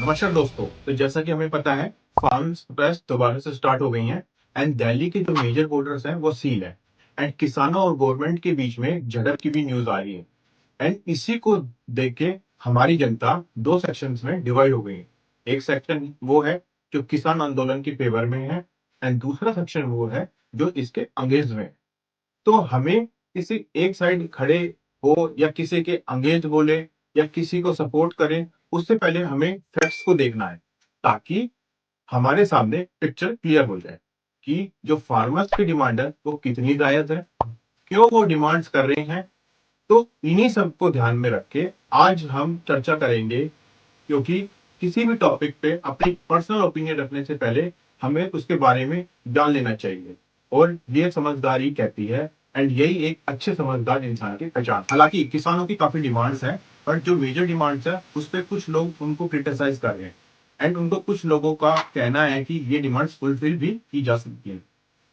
नमस्कार दोस्तों। तो जैसा कि हमें पता है, फार्म्स प्रेस दोबारा से स्टार्ट हो गई हैं एंड दिल्ली के जो मेजर बॉर्डर्स हैं वो सील है एंड किसानों और गवर्नमेंट के बीच में झड़प की भी न्यूज आ रही है। एंड इसी को देख के हमारी जनता दो सेक्शंस में डिवाइड हो गई है। एक सेक्शन वो है जो किसान आंदोलन की फेवर में है एंड दूसरा सेक्शन वो है जो इसके अंगेंस्ट में है। तो हमें किसी एक साइड खड़े हो या किसी के अंगेंस्ट बोले या किसी को सपोर्ट करें, उससे पहले हमें फैक्ट्स को देखना है ताकि हमारे सामने पिक्चर क्लियर हो जाए कि जो फार्मर्स की डिमांड है वो कितनी जायज है, क्यों वो डिमांड्स कर रहे हैं। तो इन्हीं सबको ध्यान में रख के आज हम चर्चा करेंगे, क्योंकि किसी भी टॉपिक पे अपनी पर्सनल ओपिनियन रखने से पहले हमें उसके बारे में जान लेना चाहिए। और ये समझदारी कहती है एंड यही एक अच्छे समझदार इंसान की पहचान। हालांकि किसानों की काफी डिमांड्स हैं, पर जो मेजर डिमांड्स है उस पर कुछ लोग उनको क्रिटिसाइज कर रहे हैं एंड उनको कुछ लोगों का कहना है कि ये डिमांड्स फुलफिल भी की जा सकती है।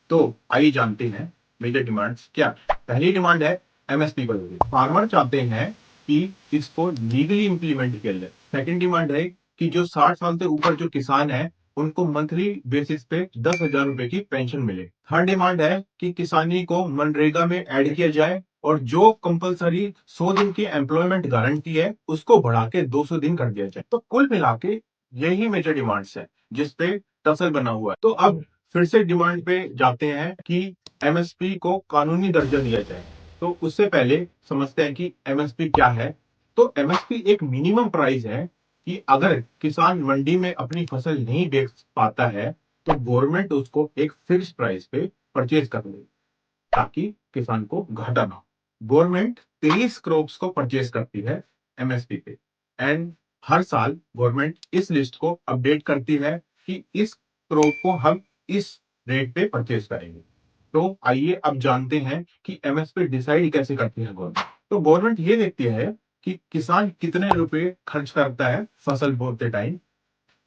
तो आइए जानते हैं मेजर डिमांड्स क्या। पहली डिमांड है एमएसपी बढ़ोतरी। फार्मर चाहते हैं कि इसको लीगली इंप्लीमेंट किया जाए। सेकंड डिमांड है कि जो 60 साल से ऊपर जो किसान है उनको मंथली बेसिस पे 10,000 रुपए की पेंशन मिले। थर्ड डिमांड है कि किसानी को मनरेगा में ऐड किया जाए और जो कंपलसरी 100 दिन की एम्प्लॉयमेंट गारंटी है उसको बढ़ा के 200 दिन कर दिया जाए। तो कुल मिला के यही मेजर डिमांड्स है जिसपे टसल बना हुआ है। तो अब फिर से डिमांड पे जाते हैं कि एमएसपी को कानूनी दर्जा दिया जाए। तो उससे पहले समझते हैं कि एमएसपी क्या है। तो एमएसपी एक मिनिमम प्राइस है कि अगर किसान मंडी में अपनी फसल नहीं बेच पाता है तो गवर्नमेंट उसको एक फिक्स प्राइस पे परचेज कर ले ताकि किसान को घाटा ना हो। गवर्नमेंट 23 क्रॉप्स को परचेज करती है एमएसपी पे एंड हर साल गवर्नमेंट इस लिस्ट को अपडेट करती है कि इस क्रॉप को हम इस रेट पे परचेज करेंगे। तो आइए अब जानते हैं कि एमएसपी डिसाइड कैसे करती है गवर्नमेंट। तो गवर्नमेंट ये देखती है कि किसान कितने रुपए खर्च करता है फसल बोते टाइम,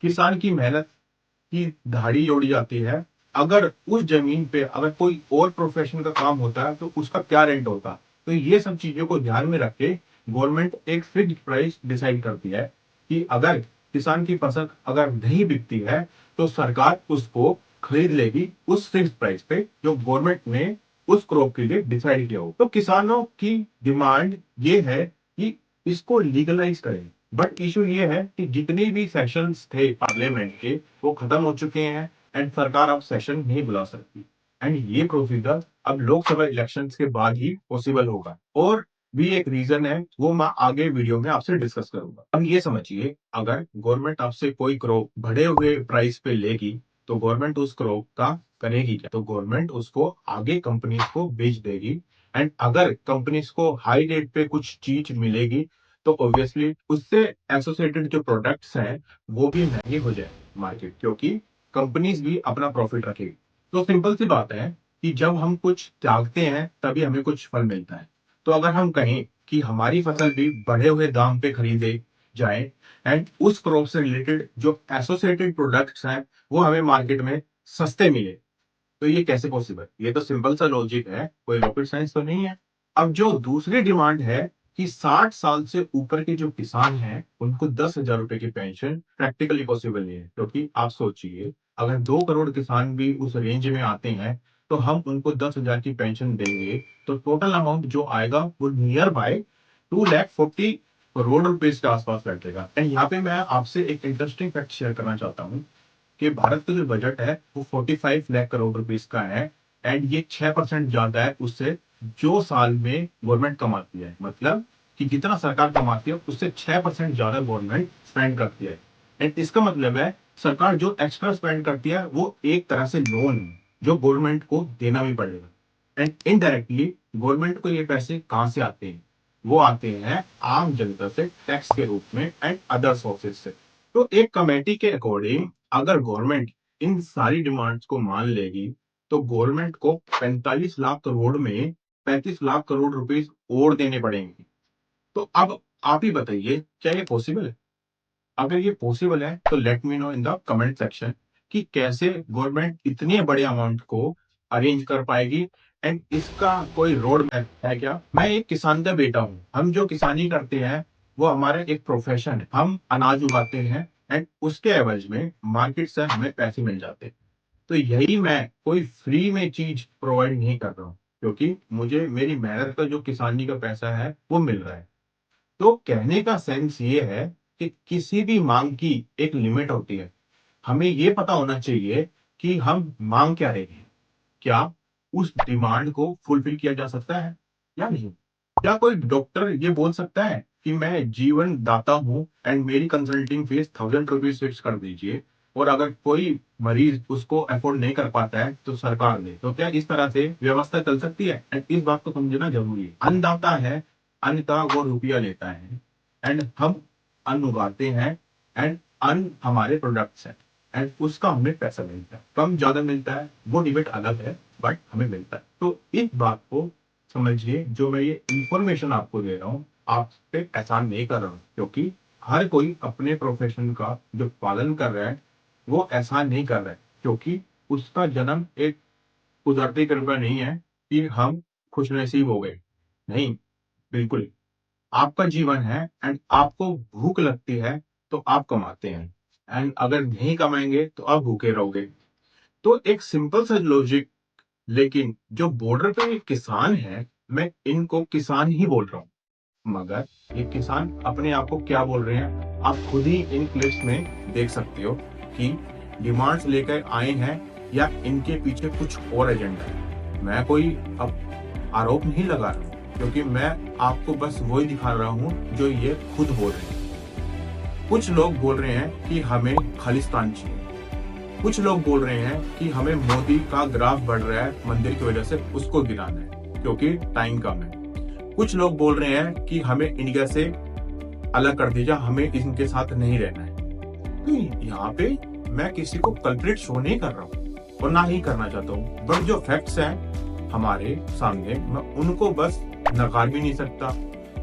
किसान की मेहनत की दहाड़ी जोड़ी जाती है, अगर उस जमीन पे अगर कोई और प्रोफेशन का काम होता है तो उसका क्या रेंट होता। तो ये सब चीजों को ध्यान में रख के गवर्नमेंट एक फिक्स्ड प्राइस डिसाइड करती है कि अगर किसान की फसल अगर नहीं बिकती है तो सरकार उसको खरीद लेगी उस फिक्स्ड प्राइस पे जो गवर्नमेंट ने उस क्रॉप के लिए डिसाइड किया हो। तो किसानों की डिमांड ये है कि इसको लीगलाइज करें। बट इशू ये है कि जितने भी सेशंस थे पार्लियामेंट के वो खत्म हो चुके हैं एंड सरकार अब सेशन नहीं बुला सकती एंड ये प्रोसीजर अब लोकसभा इलेक्शंस के बाद ही पॉसिबल होगा। और भी एक रीजन है वो मैं आगे वीडियो में आपसे डिस्कस करूंगा। अब ये समझिए, अगर गवर्नमेंट आपसे कोई क्रॉप बढ़े हुए प्राइस पे लेगी तो गवर्नमेंट उस क्रॉप का करेगी क्या। तो गवर्नमेंट उसको आगे कंपनीज को बेच देगी एंड अगर कंपनीज को हाई रेट पे कुछ चीज मिलेगी तो ऑब्वियसली उससे एसोसिएटेड जो प्रोडक्ट्स हैं वो भी महंगे हो जाए मार्केट, क्योंकि कंपनीज भी अपना प्रॉफिट रखेगी। तो सिंपल सी बात है कि जब हम कुछ त्यागते हैं तभी हमें कुछ फल मिलता है। तो अगर हम कहें कि हमारी फसल भी बढ़े हुए दाम पे खरीदे जाए एंड उस क्रॉप से रिलेटेड जो एसोसिएटेड प्रोडक्ट्स हैं वो हमें मार्केट में सस्ते मिले, तो ये कैसे पॉसिबल। ये तो सिंपल सा लॉजिक है, कोई रॉकेट साइंस तो नहीं है। अब जो दूसरी डिमांड है कि 60 साल से ऊपर के जो किसान हैं उनको 10,000 रुपए की पेंशन प्रैक्टिकली पॉसिबल नहीं है, क्योंकि आप सोचिए अगर 2 करोड़ किसान भी उस रेंज में आते हैं तो हम उनको 10,000 की पेंशन देंगे तो टोटल अमाउंट जो आएगा वो नियर बाय 2,40,000 रुपीज के आसपास बैठेगा। एंड यहाँ पे मैं आपसे एक इंटरेस्टिंग फैक्ट शेयर करना चाहता हूँ कि भारत का जो बजट है वो 45 लाख करोड़ रुपीज का है एंड ये 6% ज्यादा है उससे जो साल में गवर्नमेंट कमाती है। मतलब कि जितना सरकार कमाती है उससे 6% ज्यादा गवर्नमेंट स्पेंड करती है। एंड इसका मतलब है सरकार जो एक्स्ट्रा स्पेंड करती है वो एक तरह से लोन है जो गवर्नमेंट को देना भी पड़ेगा। एंड इनडायरेक्टली गवर्नमेंट को ये पैसे कहाँ से आते हैं, वो आते हैं आम जनता से टैक्स के रूप में एंड अदर सोर्सेज से। तो एक कमेटी के अकॉर्डिंग अगर गवर्नमेंट इन सारी डिमांड्स को मान लेगी तो गवर्नमेंट को 45 लाख करोड़ में 35 लाख करोड़ रुपीस और देने पड़ेंगे। तो अब आप ही बताइए क्या ये पॉसिबल है। अगर ये पॉसिबल है तो let me know in the comment section कि कैसे गवर्नमेंट इतने बड़े अमाउंट को अरेंज कर पाएगी एंड इसका कोई रोड मैप है क्या। मैं एक किसान का बेटा हूँ, हम जो किसानी करते हैं वो हमारा एक प्रोफेशन है। हम अनाज उगाते हैं एंड उसके एवज में मार्केट से हमें पैसे मिल जाते हैं। तो यही मैं कोई फ्री में चीज प्रोवाइड नहीं कर रहा हूँ, क्योंकि मुझे मेरी मेहनत का जो किसानी का पैसा है वो मिल रहा है। तो कहने का सेंस ये है कि किसी भी मांग की एक लिमिट होती है। हमें ये पता होना चाहिए कि हम मांग क्या रहे हैं। क्या उस डिमांड को फुलफिल किया जा सकता है या नहीं? क्या कोई डॉक्टर ये बोल सकता है कि मैं जीवन दाता हूँ एंड मेरी कंसल्टिंग फीस 1000 रुपीज फिक्स कर दीजिए, और अगर कोई मरीज उसको अफोर्ड नहीं कर पाता है तो सरकार दे? तो क्या इस तरह से व्यवस्था चल सकती है? एंड इस बात को समझना जरूरी है। अन्नदाता है, अन्न का वो रुपया लेता है, एंड हम अन्न उगाते हैं, एंड अन्न हमारे प्रोडक्ट्स हैं, एंड उसका हमें पैसा मिलता है। कम ज्यादा मिलता है वो डिबेट अलग है, बट हमें मिलता है। तो इस बात को समझिए, जो मैं ये इंफॉर्मेशन आपको दे रहा हूँ, आप पे एहसान नहीं कर रहा हूँ, क्योंकि हर कोई अपने प्रोफेशन का जो पालन कर रहा है वो एहसान नहीं कर रहा है, क्योंकि उसका जन्म एक कुदरती कृपा नहीं है कि हम खुश नसीब हो गए। नहीं, बिल्कुल। आपका जीवन है, एंड आपको भूख लगती है तो आप कमाते हैं, एंड अगर नहीं कमाएंगे तो आप भूखे रहोगे। तो एक सिंपल सा लॉजिक, लेकिन जो बॉर्डर पे किसान है, मैं इनको किसान ही बोल रहा हूँ, मगर ये किसान अपने आप को क्या बोल रहे हैं आप खुद ही इन क्लिप्स में देख सकते हो कि डिमांड्स लेकर आए हैं या इनके पीछे कुछ और एजेंडा है। मैं कोई अब आरोप नहीं लगा रहा हूँ, क्योंकि मैं आपको बस वही दिखा रहा हूँ जो ये खुद बोल रहे हैं। कुछ लोग बोल रहे हैं कि हमें खालिस्तान चाहिए, कुछ लोग बोल रहे हैं कि हमें मोदी का ग्राफ बढ़ रहा है मंदिर की वजह से, उसको गिराना है क्योंकि टाइम कम है। कुछ लोग बोल रहे हैं कि हमें इंडिया से अलग कर दीजिए, हमें इनके साथ नहीं रहना है। तो यहाँ पे मैं किसी को कल्प्रिट शो नहीं कर रहा हूँ और ना ही करना चाहता हूँ, बट जो फैक्ट्स हैं हमारे सामने, मैं उनको बस नकार भी नहीं सकता।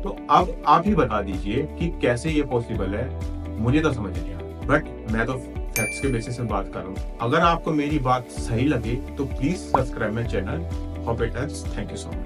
तो अब आप ही बता दीजिए कि कैसे ये पॉसिबल है। मुझे तो समझ नहीं आया, बट मैं तो फैक्ट्स के बेसिस पे बात कर रहा हूँ। अगर आपको मेरी बात सही लगे तो please subscribe my channel. Hope it helps. Thank you so much.